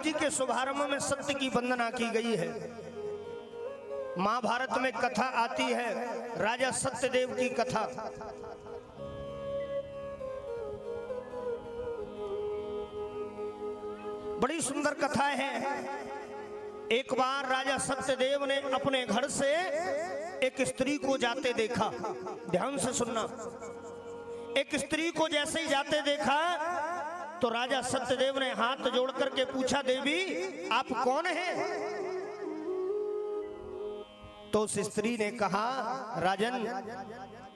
जी के शुभारंभ में सत्य की वंदना की गई है। महाभारत में कथा आती है राजा सत्यदेव की कथा। बड़ी सुंदर कथा है। एक बार राजा सत्यदेव ने अपने घर से एक स्त्री को जाते देखा। ध्यान से सुनना। एक स्त्री को जैसे ही जाते देखा तो राजा सत्यदेव ने हाथ जोड़ करके पूछा, देवी आप कौन हैं? तो उस स्त्री ने कहा, राजन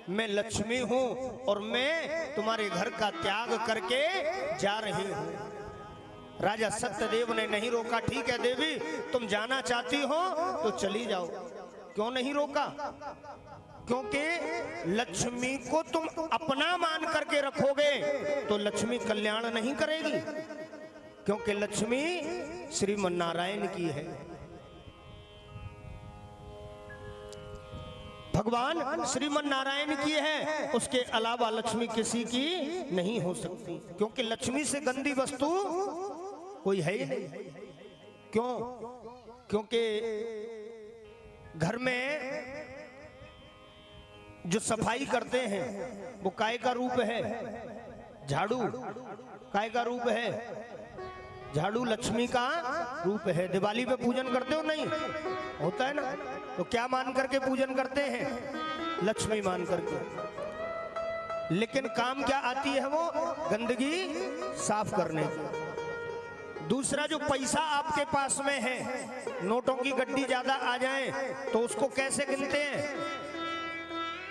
मैं लक्ष्मी हूं और मैं तुम्हारे घर का त्याग करके जा रही हूं। राजा सत्यदेव ने नहीं रोका। ठीक है देवी, तुम जाना चाहती हो तो चली जाओ। क्यों नहीं रोका? क्योंकि लक्ष्मी को तुम अपना मान करके रखोगे तो लक्ष्मी कल्याण नहीं करेगी, क्योंकि लक्ष्मी श्रीमन्नारायण की है। भगवान श्रीमन्नारायण की है, उसके अलावा लक्ष्मी किसी की नहीं हो सकती, क्योंकि लक्ष्मी से गंदी वस्तु कोई है ही नहीं। क्यों? क्योंकि घर में जो सफाई करते हैं वो काय का रूप है? झाड़ू काय का रूप है? झाड़ू लक्ष्मी का रूप है। दिवाली पे पूजन करते हो? नहीं होता है ना। तो क्या मान करके पूजन करते हैं? लक्ष्मी मान करके। लेकिन काम क्या आती है वो? गंदगी साफ करने की। दूसरा, जो पैसा आपके पास में है, नोटों की गड्डी ज्यादा आ जाए तो उसको कैसे गिनते हैं?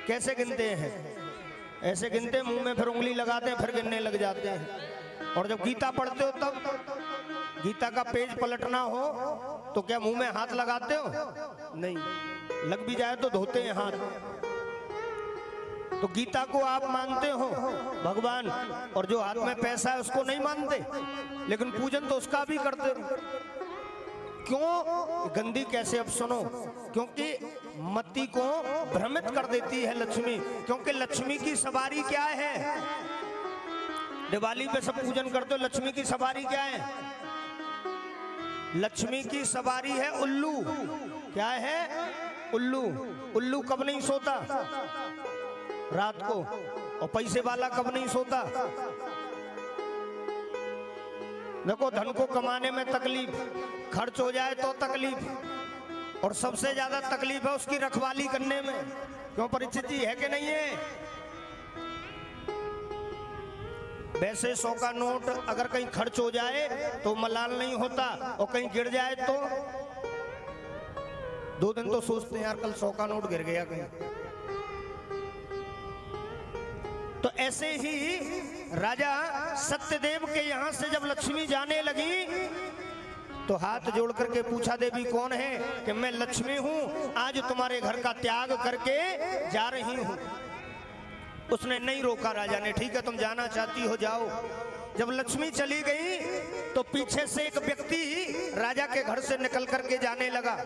कैसे गिनते हैं? ऐसे गिनते, मुंह में फिर उंगली लगाते हैं, फिर गिनने लग जाते हैं। और जब गीता पढ़ते हो तब, गीता का पेज पलटना हो तो क्या मुंह में हाथ लगाते हो? नहीं, लग भी जाए तो धोते हैं हाथ। तो गीता को आप मानते हो भगवान, और जो हाथ में पैसा है उसको नहीं मानते, लेकिन पूजन तो उसका भी करते हो। क्यों? गंदी कैसे? अब सुनो। क्योंकि मति को भ्रमित कर देती है लक्ष्मी, क्योंकि लक्ष्मी की सवारी क्या है? दिवाली पे सब पूजन करते हो, लक्ष्मी की सवारी क्या है? लक्ष्मी की सवारी है उल्लू। क्या है? उल्लू। उल्लू कब नहीं सोता? रात को। और पैसे वाला कब नहीं सोता? देखो, धन को कमाने में तकलीफ, खर्च हो जाए तो तकलीफ, और सबसे ज्यादा तकलीफ है उसकी रखवाली करने में। क्यों परिचित जी, है कि नहीं है? वैसे 100 का नोट अगर कहीं खर्च हो जाए तो मलाल नहीं होता, और कहीं गिर जाए तो 2 दिन तो सोचते हैं यार कल 100 का नोट गिर गया कहीं। तो ऐसे ही राजा सत्यदेव के यहां से जब लक्ष्मी जाने लगी तो हाथ जोड़ करके पूछा, देवी कौन है? कि मैं लक्ष्मी हूं, आज तुम्हारे घर का त्याग करके जा रही हूं। उसने नहीं रोका राजा ने। ठीक है, तुम जाना चाहती हो जाओ। जब लक्ष्मी चली गई तो पीछे से एक व्यक्ति राजा के घर से निकल करके जाने लगा।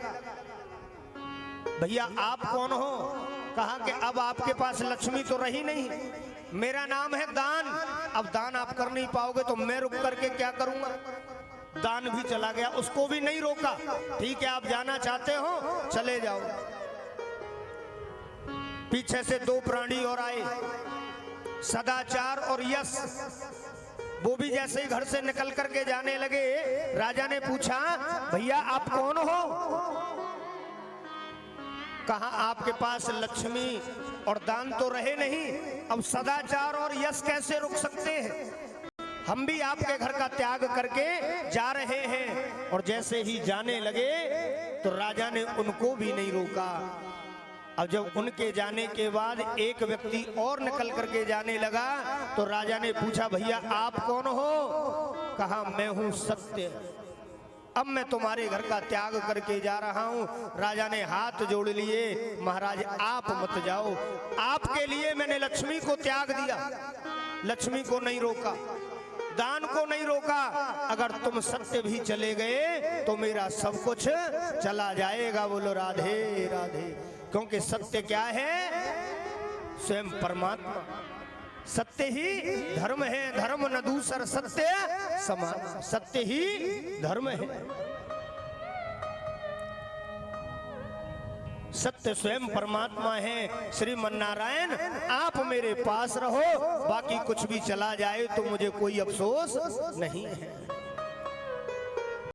भैया आप कौन हो? कहा कि अब आपके पास लक्ष्मी तो रही नहीं, मेरा नाम है दान। अब दान आप कर नहीं पाओगे तो मैं रुक करके क्या करूंगा? दान भी चला गया, उसको भी नहीं रोका। ठीक है, आप जाना चाहते हो चले जाओ। पीछे से 2 प्राणी और आए, सदाचार और यश। वो भी जैसे ही घर से निकल करके जाने लगे, राजा ने पूछा, भैया आप कौन हो? कहा आपके पास लक्ष्मी और दान तो रहे नहीं, अब सदाचार और यश कैसे रुक सकते हैं? हम भी आपके घर का त्याग करके जा रहे हैं। और जैसे ही जाने लगे तो राजा ने उनको भी नहीं रोका। अब जब उनके जाने के बाद एक व्यक्ति और निकल करके जाने लगा तो राजा ने पूछा, भैया आप कौन हो? कहा मैं हूं सत्य, अब मैं तुम्हारे घर का त्याग करके जा रहा हूं। राजा ने हाथ जोड़ लिए, महाराज आप मत जाओ, आपके लिए मैंने लक्ष्मी को त्याग दिया। लक्ष्मी को नहीं रोका, दान को नहीं रोका। अगर तुम सत्य भी चले गए तो मेरा सब कुछ चला जाएगा। बोलो राधे राधे। क्योंकि सत्य क्या है? स्वयं परमात्मा। सत्य ही धर्म है, धर्म न दूसर सत्य समान। सत्य ही धर्म है। सत्य स्वयं परमात्मा है। श्रीमन नारायण आप मेरे पास रहो, बाकी कुछ भी चला जाए तो मुझे कोई अफसोस नहीं है।